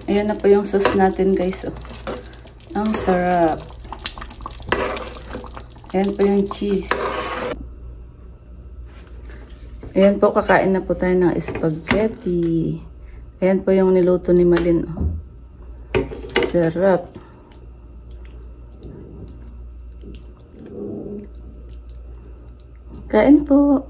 Ayan na po yung sauce natin guys. Oh. Ang sarap. Ayan po yung cheese. Ayan po, kakain na po tayo ng spaghetti. Ayan po yung niluto ni Malin. Oh. Sarap. Kain po.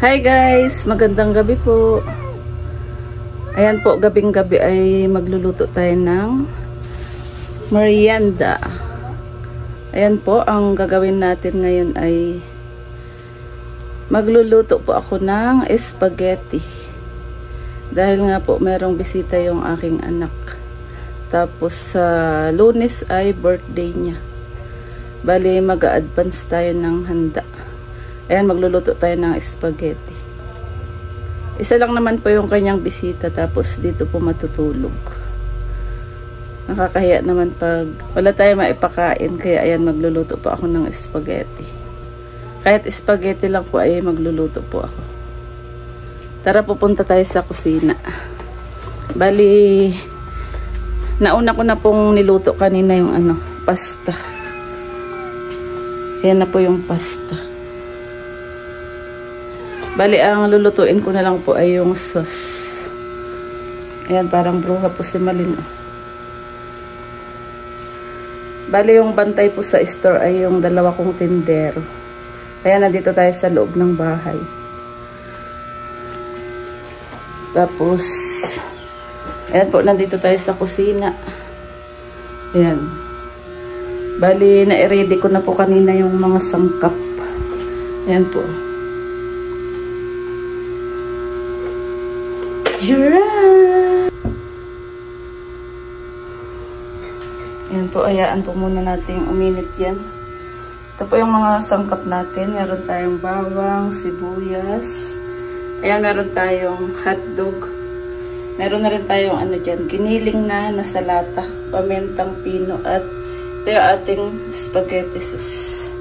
Hi guys! Magandang gabi po. Ayan po, gabing-gabi ay magluluto tayo ng merienda. Ayan po, ang gagawin natin ngayon ay magluluto po ako ng spaghetti. Dahil nga po, merong bisita yung aking anak. Tapos sa Lunes ay birthday niya. Bali, mag-a-advance tayo ng handa. Ayan, magluluto tayo ng spaghetti. Isa lang naman po yung kanyang bisita, tapos dito po matutulog. Nakakahiya naman pag wala tayo maipakain, kaya ayan, magluluto po ako ng spaghetti. Kahit spaghetti lang po ay magluluto po ako. Tara, pupunta tayo sa kusina. Bali, nauna ko na pong niluto kanina yung pasta. Ayan na po yung pasta. Bali, ang lulutuin ko na lang po ay yung sauce. Ayan, parang bruha po si Malin. Bali, yung bantay po sa store ay yung dalawa kong tindero. Ayan, nandito tayo sa loob ng bahay. Tapos, ayan po, nandito tayo sa kusina. Ayan. Bali, na-ready ko na po kanina yung mga sangkap. Ayan po. Ayan po, ayaan po muna natin uminit yan. Ito po yung mga sangkap natin. Meron tayong bawang, sibuyas. Ayan, meron tayong hotdog. Meron na rin tayong dyan, giniling na nasa lata, pamentang pino, at ito yung ating spaghetti sauce.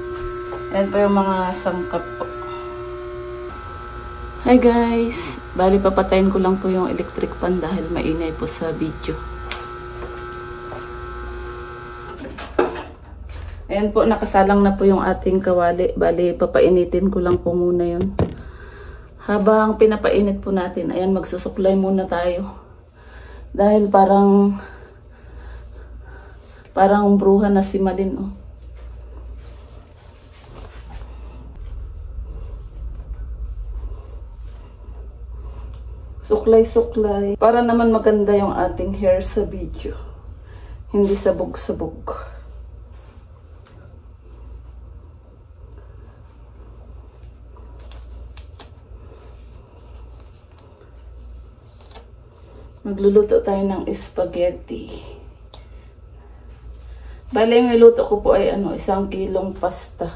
Ayan po yung mga sangkap po. Hi guys! Bali, papatayin ko lang po yung electric pan dahil maingay po sa video. Ayan po, nakasalang na po yung ating kawali. Bali, papainitin ko lang po muna yun. Habang pinapainit po natin, ayan, magsusuklay muna tayo. Dahil parang bruha na si Malin, oh. Suklay-suklay. Para naman maganda yung ating hair sa video. Hindi sabog-sabog. Magluluto tayo ng spaghetti. Bale, yung iluto ko po ay 1 kilong pasta.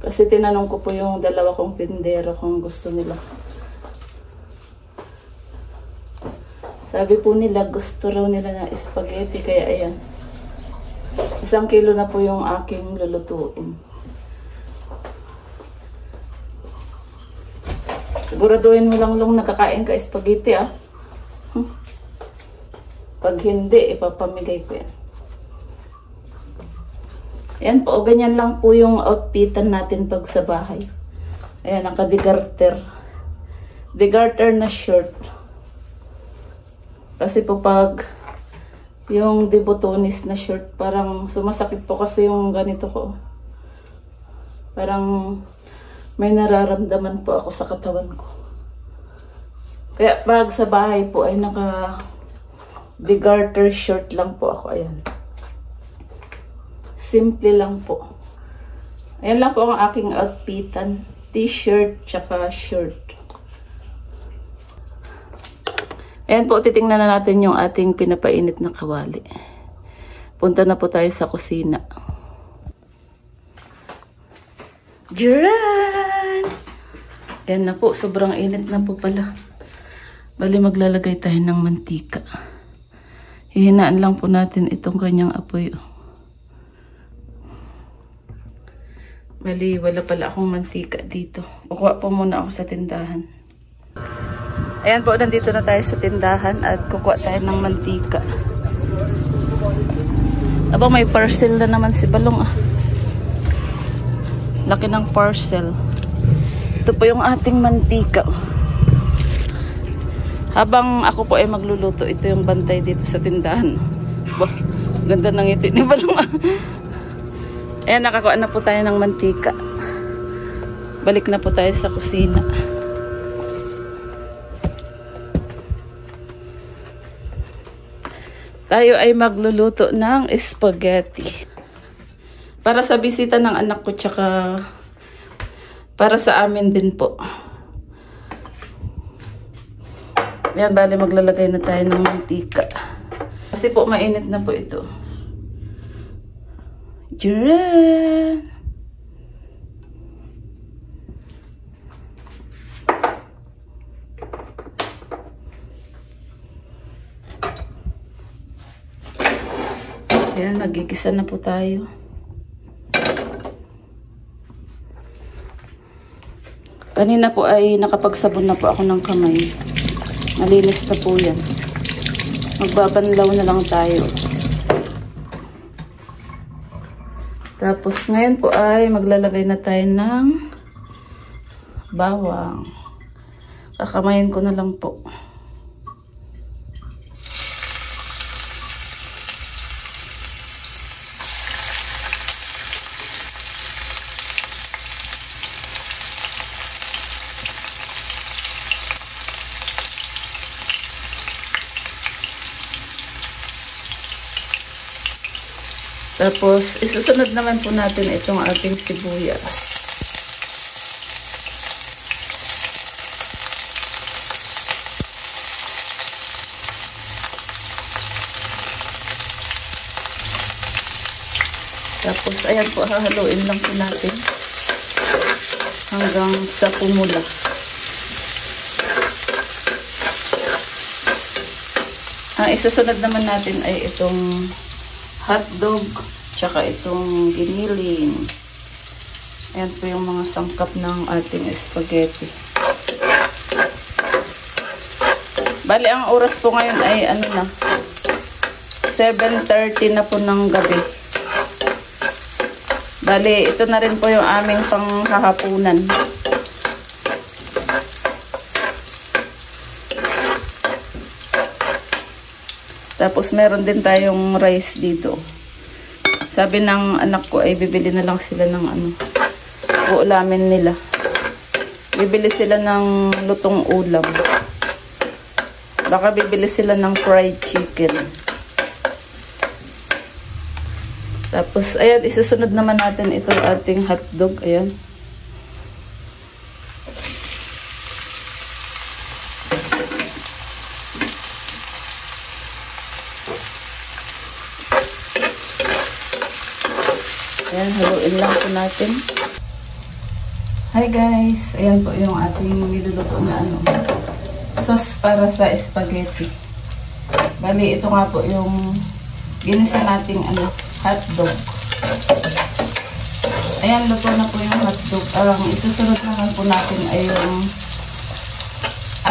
Kasi tinanong ko po yung dalawa kong tindero kung gusto nila. Sabi po nila, gusto raw nila na spaghetti, kaya ayan. 1 kilo na po yung aking lulutuin. Siguraduhin mo lang nakakain ka spaghetti, ah. Pag hindi, ipapamigay ko yan. Ayan po, ganyan lang po yung outfitan natin pag sa bahay. Ayan, naka-degarter. Degarter na shirt. Kasi po pag yung debotonis na shirt, parang sumasakit po kasi yung ganito ko. Parang may nararamdaman po ako sa katawan ko. Kaya pag sa bahay po ay naka-degarter shirt lang po ako. Ayan. Simple lang po. Ayan lang po ang aking outfitan. T-shirt tsaka shirt. Ayan po, titingnan na natin yung ating pinapainit na kawali. Punta na po tayo sa kusina. Jiran! Ayan na po, sobrang init na po pala. Bali maglalagay tayo ng mantika. Hihinaan lang po natin itong kanyang apoy. Bali, wala pala akong mantika dito. Kukuha po muna ako sa tindahan. Ayan po, nandito na tayo sa tindahan at kukuha tayo ng mantika. Aba, may parcel na naman si Balong ah. Laki ng parcel. Ito po yung ating mantika. Habang ako po ay magluluto, ito yung bantay dito sa tindahan. Bah, ganda ng ngiti ni Balong. Ayan, nakakuha na po tayo ng mantika. Balik na po tayo sa kusina. Tayo ay magluluto ng spaghetti. Para sa bisita ng anak ko, tsaka para sa amin din po. Ayan, bali maglalagay na tayo ng mantika. Kasi po mainit na po ito. Diyan! Ayan, nagigisa na po tayo. Kanina po ay nakapagsabon na po ako ng kamay. Malinis na po yan. Magbabanlaw na lang tayo. Tapos ngayon po ay maglalagay na tayo ng bawang. Kakamayin ko na lang po. Tapos, isusunod naman po natin itong ating sibuyas. Tapos, ayan po, hahaluin lang po natin hanggang sa pumula. Ang isusunod naman natin ay itong hotdog, tsaka itong giniling. Ayan po yung mga sangkap ng ating spaghetti. Bali, ang oras po ngayon ay ano na, 7:30 na po ng gabi. Bali, ito na rin po yung aming panghahapunan. Tapos meron din tayong rice dito. Sabi ng anak ko ay bibili na lang sila ng ano, uulamin nila. Bibili sila ng lutong ulam. Baka bibili sila ng fried chicken. Tapos ayan, isusunod naman natin itong ating hotdog. Ayan. Ayan, haluin lang po natin. Hi guys! Ayan po yung ating niluluto na ano, sauce para sa spaghetti. Bali, ito nga po yung ginisa nating ano, hotdog. Ayan, luto na po yung hotdog. Ang isusunod naman po natin ay yung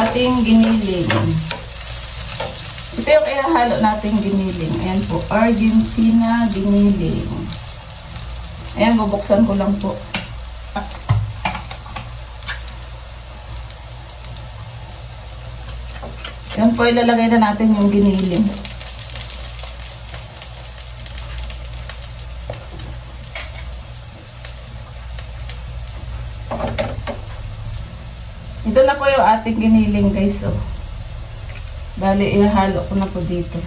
ating giniling. Ito yung ihahalo nating giniling. Ayan po, Argentina giniling. Ayan, bubuksan ko lang po. Ayan po, ilalagay na natin yung giniling. Ito na po yung ating giniling guys. Oh. Bali, ihahalo ko na po dito.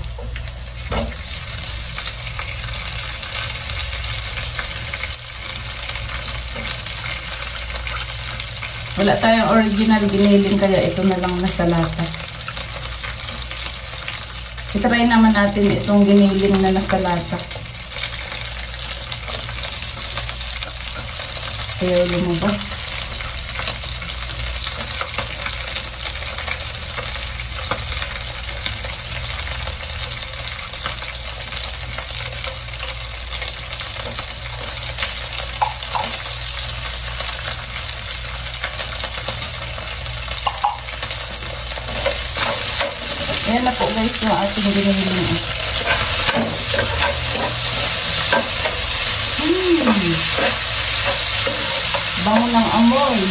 Wala tayong original giniling kaya ito na lang nasa lata. I-try naman natin itong giniling na nasa lata. Ayaw lumabas. Ayan na po guys yung ating giniling. Bango ng amoy.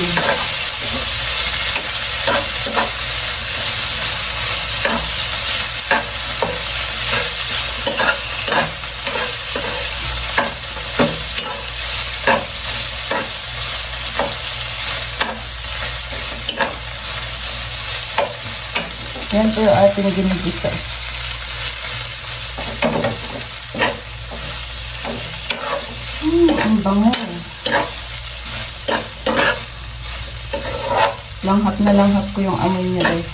Yan po yung ating ginigisa. Ang bango. Langhap na langhap ko yung amoy niya guys.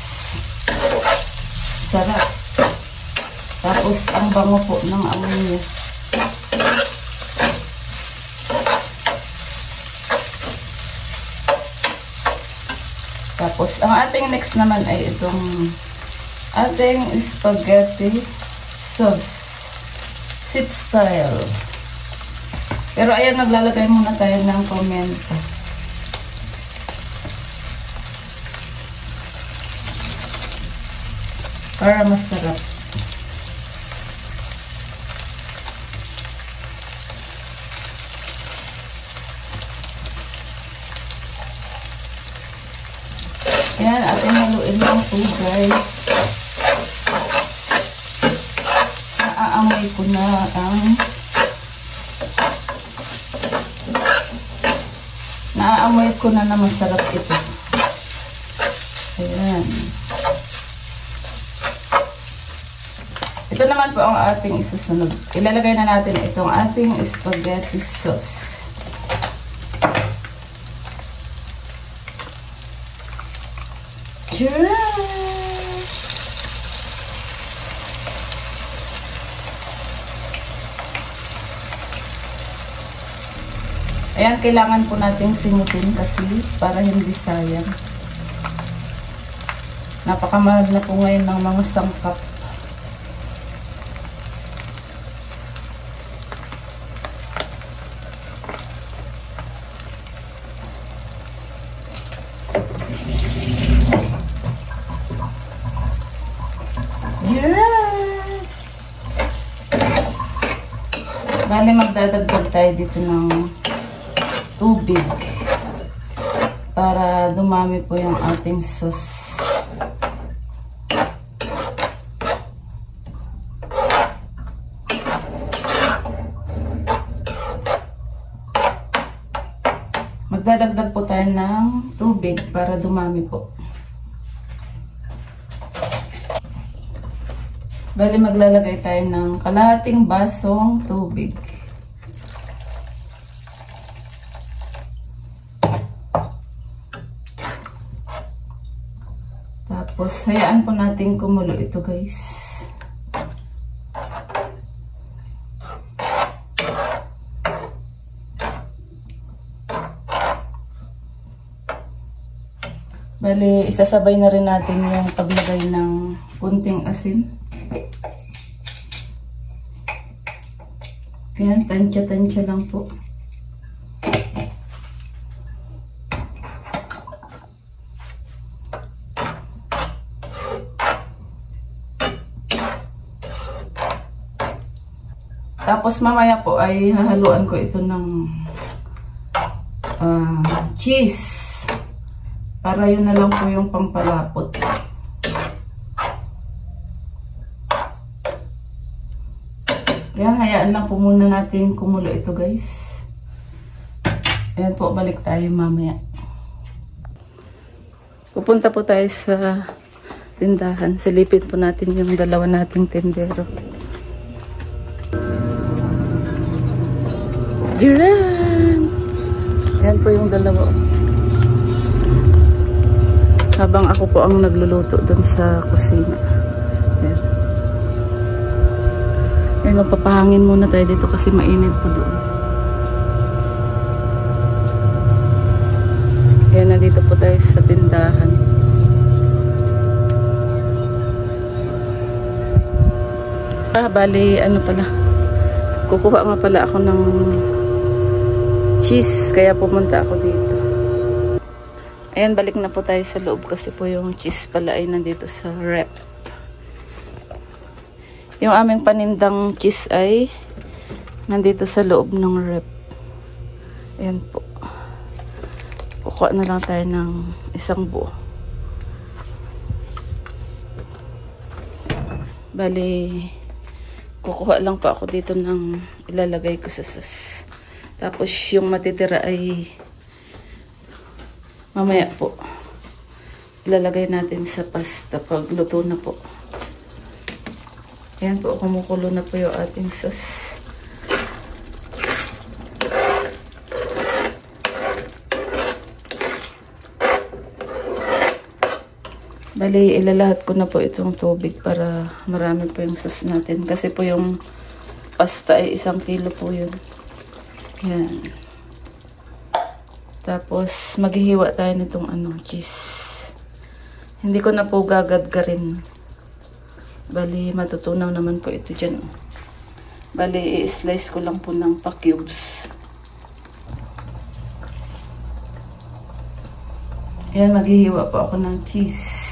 Sarap. Tapos ang bango po ng amoy niya. Tapos ang ating next naman ay itong ating spaghetti sauce. Sweet style. Pero ayan, maglalagay muna tayo ng pimento. Para masarap. Ayan, ating haluin lang po guys. Naaamoy ko na na masarap ito. Ayan. Ito naman po ang ating isusunod. Ilalagay na natin itong ating spaghetti sauce. Ayan, kailangan po nating simutin kasi para hindi sayang. Napakamahal na po ngayon ng mga sangkap. Bale, magdadagdag tayo dito ng tubig para dumami po yung ating sauce. Magdadagdag po tayo ng tubig para dumami po. Bali, maglalagay tayo ng kalahating basong tubig. Tapos, hayaan po natin kumulo ito guys. Bali, isasabay na rin natin yung paglagay ng kunting asin. Ayan, tansya-tansya lang po. Tapos mamaya po ay hahaluan ko ito ng cheese. Para yun na lang po yung pampalapot. Ayan, hayaan lang po muna natin kumulo ito guys. Ayan po, balik tayo mamaya. Pupunta po tayo sa tindahan. Silipin po natin yung dalawa nating tindero. Jiran! Ayan po yung dalawa. Habang ako po ang nagluluto dun sa kusina. Ayan. Ayan, magpapahangin muna tayo dito kasi mainit po doon. Ayan, nandito po tayo sa tindahan. Bali, ano pala. Kukuha nga pala ako ng cheese, kaya pumunta ako dito. Ayan, balik na po tayo sa loob kasi po yung cheese pala ay nandito sa rep. Yung aming panindang cheese ay nandito sa loob ng rep. Ayan po. Kukuha na lang tayo ng isang buo. Bali, kukuha lang pa ako dito ng ilalagay ko sa sauce. Tapos yung matitira ay mamaya po ilalagay natin sa pasta pag luto na po. Ayan po, kumukulo na po yung ating sauce. Bali, ilalahat ko na po itong tubig para marami po yung sauce natin. Kasi po yung pasta ay 1 kilo po yun. Yan. Tapos, maghihiwa tayo nitong cheese. Hindi ko na po gagadgarin. Bali, matutunaw naman po ito dyan. Bali, i-slice ko lang po ng pa-cubes. Yan, maghihiwa po ako ng cheese.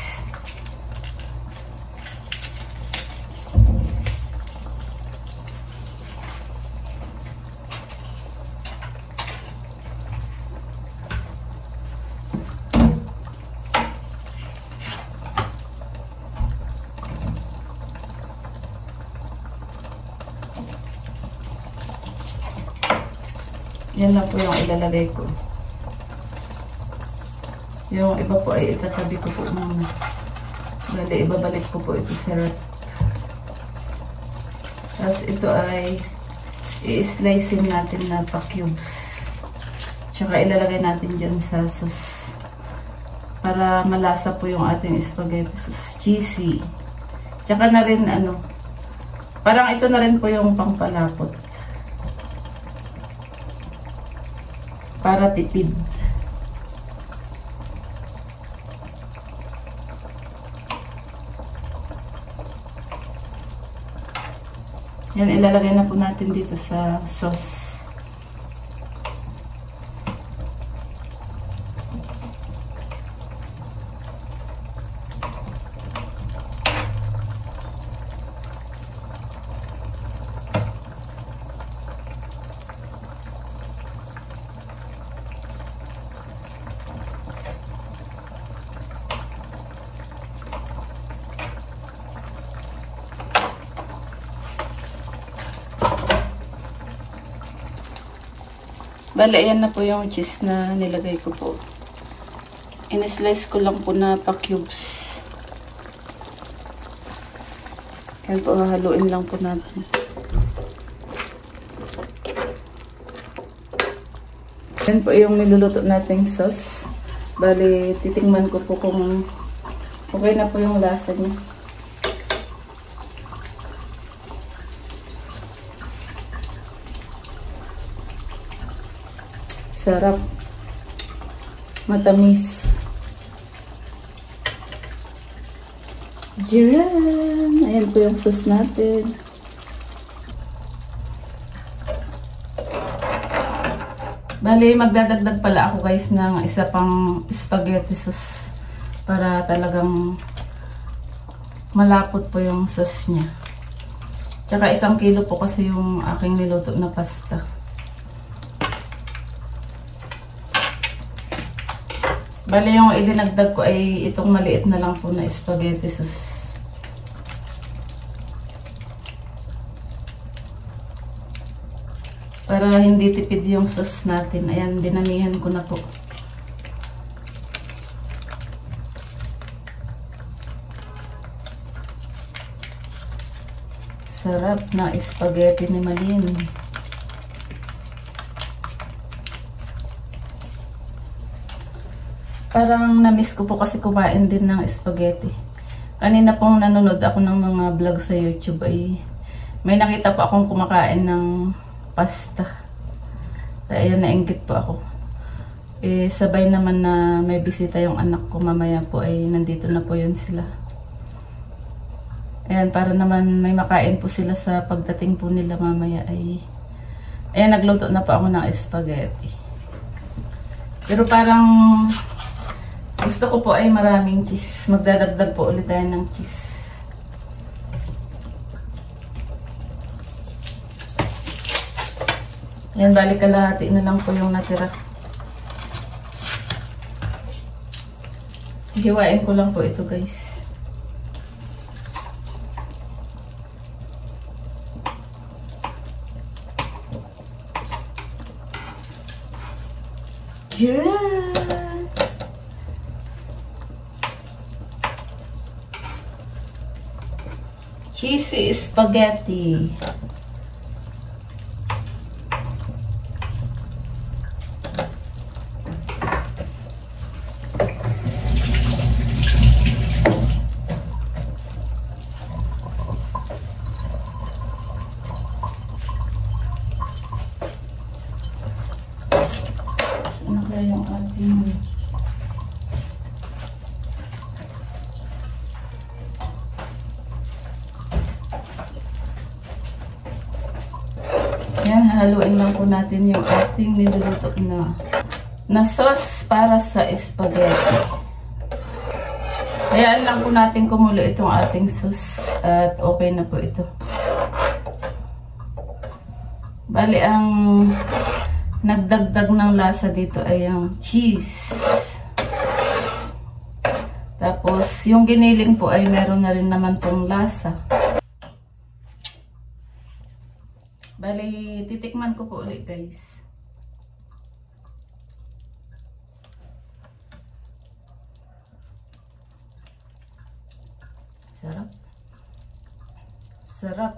Yan lang po yung ilalagay ko. Yung iba po ay itatabi ko po muna. Bali, ibabalik ko po ito sa rep. Tapos ito ay i-slicein natin na pa-cubes. Tsaka ilalagay natin dyan sa sauce. Para malasa po yung ating spaghetti sauce. Cheesy. Tsaka na rin parang ito na rin po yung pangpalapot. Para tipid. Yan, ilalagay na po natin dito sa sauce. Bale, ayan na po yung cheese na nilagay ko po. In-slice ko lang po na pa-cubes. Ayan po, hahaluin lang po natin. Ayan po yung niluluto nating sauce. Bale, titingnan ko po kung okay na po yung lasa niya. Sarap. Matamis. Jiran! Ayan po yung sauce natin. Bali, magdadagdag pala ako guys ng isa pang spaghetti sauce para talagang malapot po yung sauce niya. Tsaka 1 kilo po kasi yung aking niluto na pasta. Bale, yung idinagdag ko ay itong maliit na lang po na spaghetti sauce. Para hindi tipid yung sauce natin. Ayan, dinamihan ko na po. Sarap na spaghetti ni Malin. Parang na-miss ko po kasi kumain din ng spaghetti. Kanina pong nanonood ako ng mga vlog sa YouTube ay may nakita po akong kumakain ng pasta. Kaya ayan, nainggit po ako. Sabay naman na may bisita yung anak ko, mamaya po ay nandito na po yun sila. Ayan, para naman may makain po sila sa pagdating po nila mamaya ay ayan, nagluto na po ako ng spaghetti. Pero parang gusto ko po ay maraming cheese. Magdadagdag po ulit tayo ng cheese. Yan, balik kalahati na lang po yung natira. Hiwain ko lang po ito, guys. Yeah! Cheesy spaghetti. Ano kaya yung ating yan, haluin lang po natin yung ating niluluto na sauce para sa spaghetti. Hayaan lang po natin kumulo itong ating sauce at okay na po ito. Bali, ang nagdagdag ng lasa dito ay yung cheese. Tapos, yung giniling po ay meron na rin naman pong lasa. Bali, titikman ko po ulit, guys. Sarap. Sarap.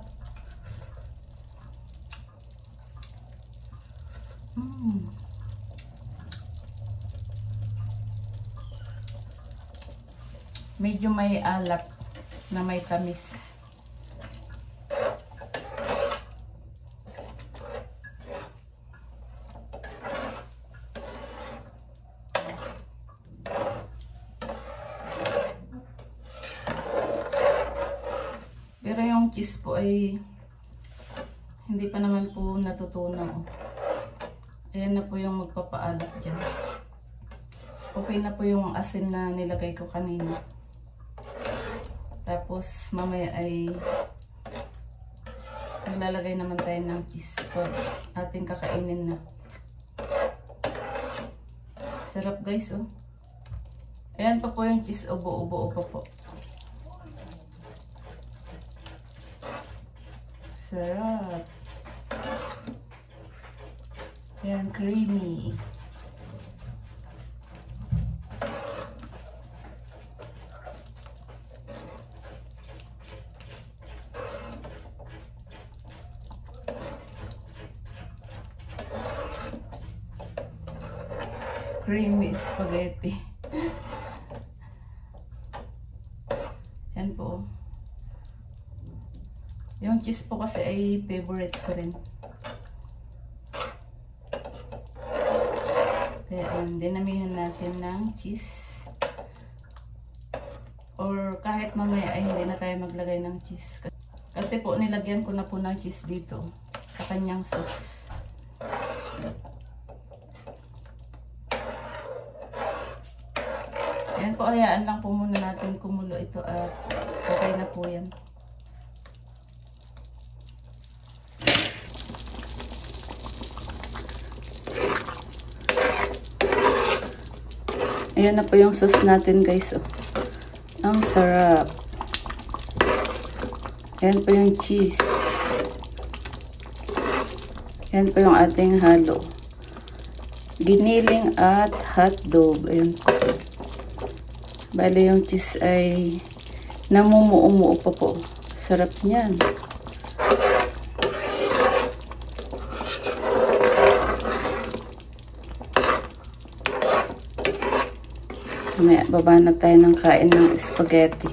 Medyo may alak na may tamis. Pero yung cheese po ay hindi pa naman po natutunaw. Ayan na po yung magpapaalat dyan. Okay na po yung asin na nilagay ko kanina. Tapos mamaya ay maglalagay naman tayo ng cheese po. Ating kakainin na. Sarap, guys, oh. Ayan pa po yung cheese. Ubo-ubo pa po. Sarap. Ayan, creamy. Creamy spaghetti. Yan po. Yung cheese po kasi ay favorite ko rin. Kaya dinamihan natin ng cheese. Or kahit mamaya ay hindi na tayo maglagay ng cheese. Kasi po nilagyan ko na po ng cheese dito sa kanyang sauce. Ayan po, hayaan lang po muna natin kumulo ito at okay na po yan. Ayan na po yung sauce natin, guys. Oh. Ang sarap. Ayan po yung cheese. Ayan po yung ating halo. Giniling at hotdog. Ayan po. Bale yung cheese ay namumuo-muo pa po. Sarap niyan. Mamaya, baba na tayo ng kain ng spaghetti.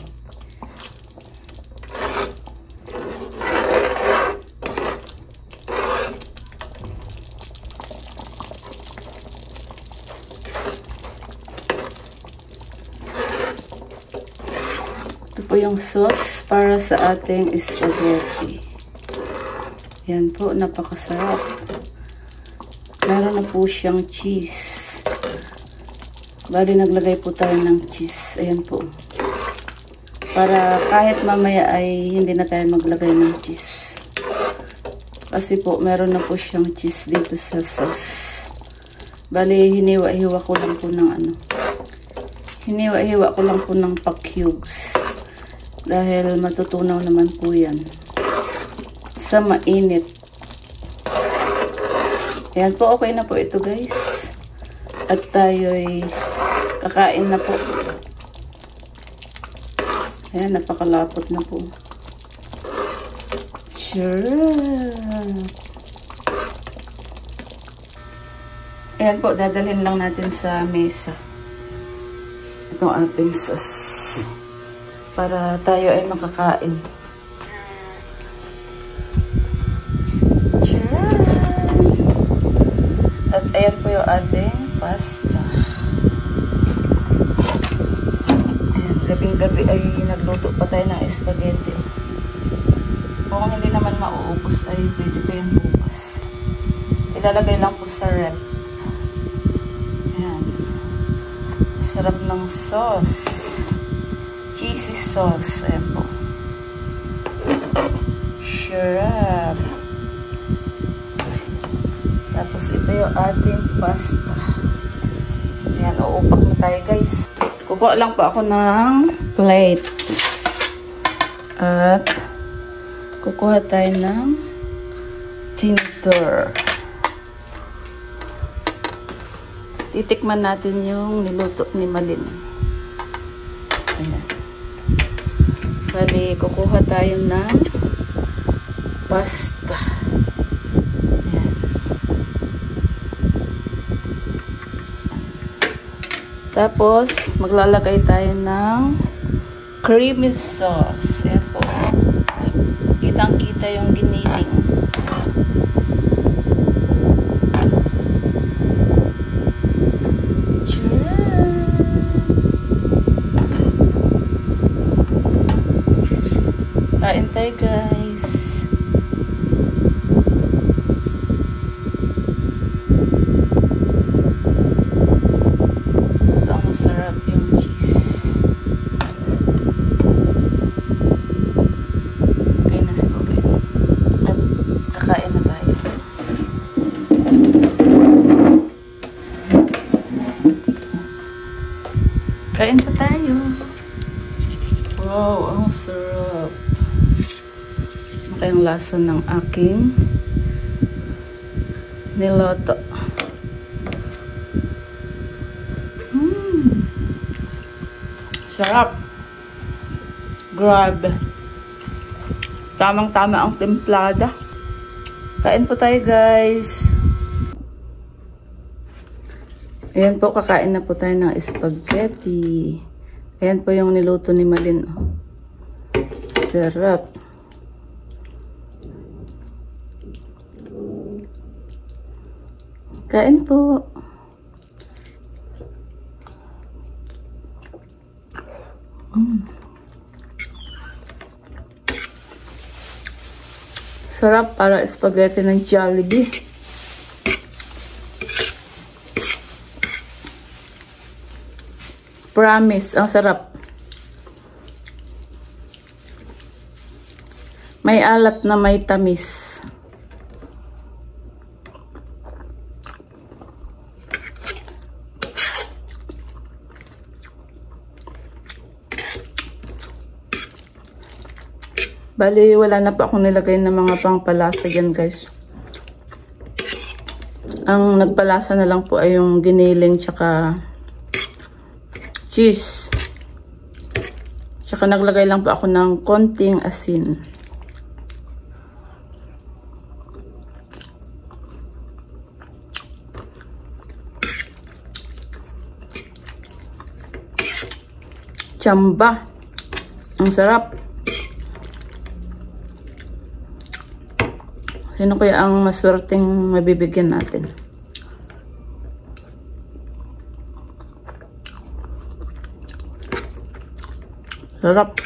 Ito po yung sauce para sa ating spaghetti. Yan po, napakasarap. Meron na po siyang cheese. Bali, naglagay po tayo ng cheese. Ayan po. Para kahit mamaya ay hindi na tayo maglagay ng cheese. Kasi po, meron na po siyang cheese dito sa sauce. Bali, hiniwa-hiwa ko lang po ng ano. Hiniwa-hiwa ko lang po ng pa-cubes. Dahil matutunaw naman po yan. Sa mainit. Ayan po, okay na po ito guys. At tayo'y kakain na po. Ayan, napakalapot na po. Sure. Ayan po, dadalhin lang natin sa mesa. Itong ating sauce. Para tayo ay makakain. Sure. At ayan po yung ating pasta. Ayan, gabing-gabi ay nagluto pa tayo ng spaghetti. Kung hindi naman mauubos ay pwede pa yan bukas. Ilalagay lang po sa rep. Ayan. Sarap ng sauce. Cheesy sauce. Ayan po. Sarap. Tapos ito yung ating pasta. Ayan, uupak na tayo guys. Kukuha lang po ako ng plate. At kukuha tayo ng tinder. Titikman natin yung niluto ni Malin. Ayan. Bali, kukuha tayo ng pasta. Ayan. Tapos, maglalagay tayo ng creamy sauce. Ayan po. Kitang-kita yung giniling. Kain tayo guys. Ito ang masarap yung cheese. Okay na siguro yun. At kakain na tayo. Kain pa tayo. Wow, ang sarap. Yung lasa ng aking niloto. Sarap. Grabe. Tamang-tama ang templada. Kain po tayo guys. Ayan po, kakain na po tayo ng spaghetti. Ayan po yung niluto ni Malin. Sarap. Kain po. Sarap, para spaghetti ng Jollibee. Promise, ang sarap. May alat na may tamis. Bali, wala na pa akong nilagay ng mga pangpalasa dyan, guys. Ang nagpalasa na lang po ay yung giniling tsaka cheese. Tsaka naglagay lang po ako ng konting asin. Tsamba. Ang sarap. Sino kaya ang maswerteng mabibigyan natin? Sarap.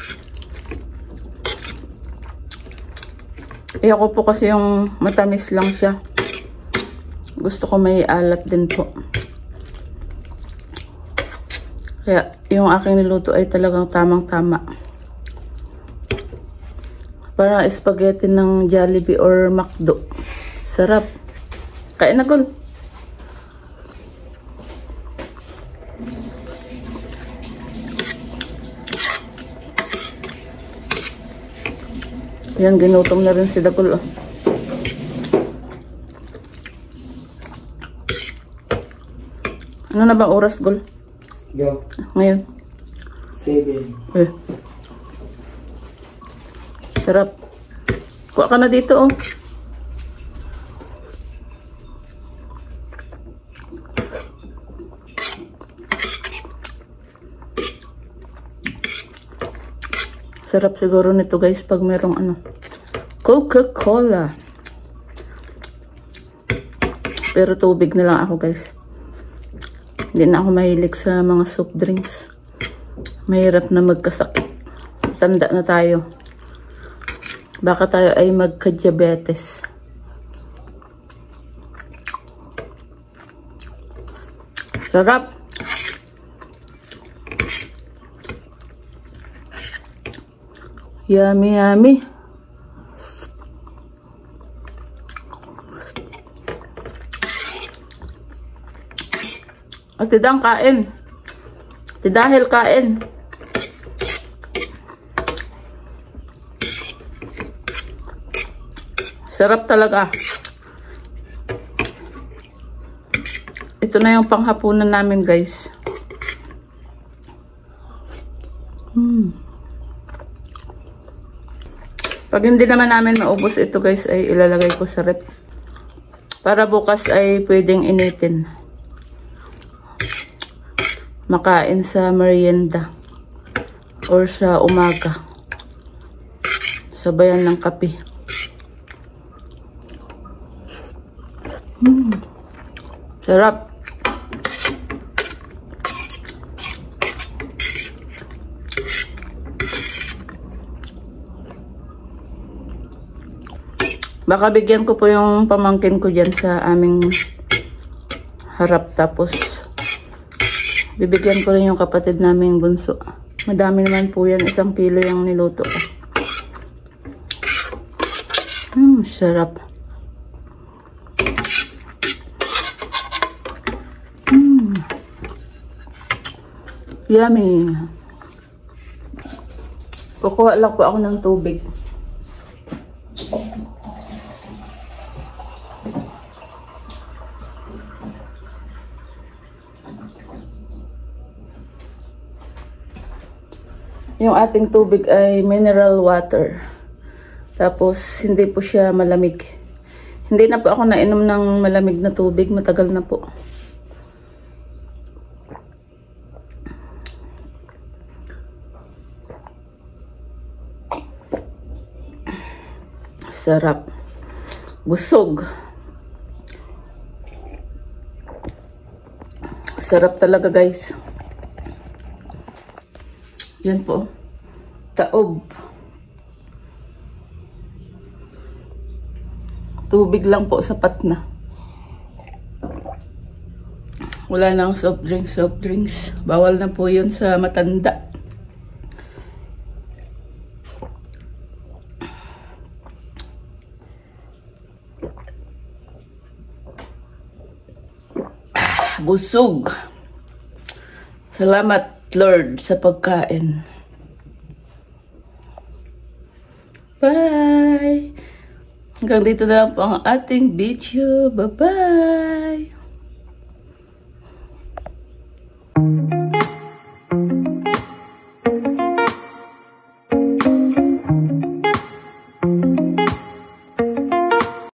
Ayoko po kasi yung matamis lang siya. Gusto ko may alat din po. Kaya yung aking niluto ay talagang tamang-tama. Parang spaghetti ng Jollibee or McDo. Sarap. Kain na, Gol. Yan, ginutom na rin si Dagol. Oh. Ano na bang oras, Gol? Go. Ngayon. 7. Sarap. Kuha ka na dito, oh. Sarap siguro nito, guys, pag merong ano, Coca-Cola. Pero tubig na lang ako, guys. Hindi na ako mahilig sa mga soft drinks. Mahirap na magkasakit. Tanda na tayo. Baka tayo ay magka-diabetes. Sarap. Yummy, yummy. At tidang kain. Tidahil kain. Sarap talaga. Ito na yung panghapunan namin, guys. Pag hindi naman namin maubos ito, guys, ay ilalagay ko sa rep. Para bukas ay pwedeng initin. Makain sa merienda. Or sa umaga. Sabayan ng kape. Sarap. Baka bigyan ko po yung pamangkin ko dyan sa aming harap. Tapos, bibigyan ko rin yung kapatid naming bunso. Madami naman po yan. 1 kilo yung niluto ko. Sarap. Yummy. Kukuha lang po ako ng tubig. Yung ating tubig ay mineral water. Tapos, hindi po siya malamig. Hindi na po ako nainom ng malamig na tubig. Matagal na po. Sarap. Busog. Sarap talaga, guys. Yan po. Taob. Tubig lang po, sapat na. Wala nang soft drinks. Bawal na po yun sa matanda. Busog. Salamat, Lord, sa pagkain. Bye! Hanggang dito na lang po ang ating video. Bye-bye!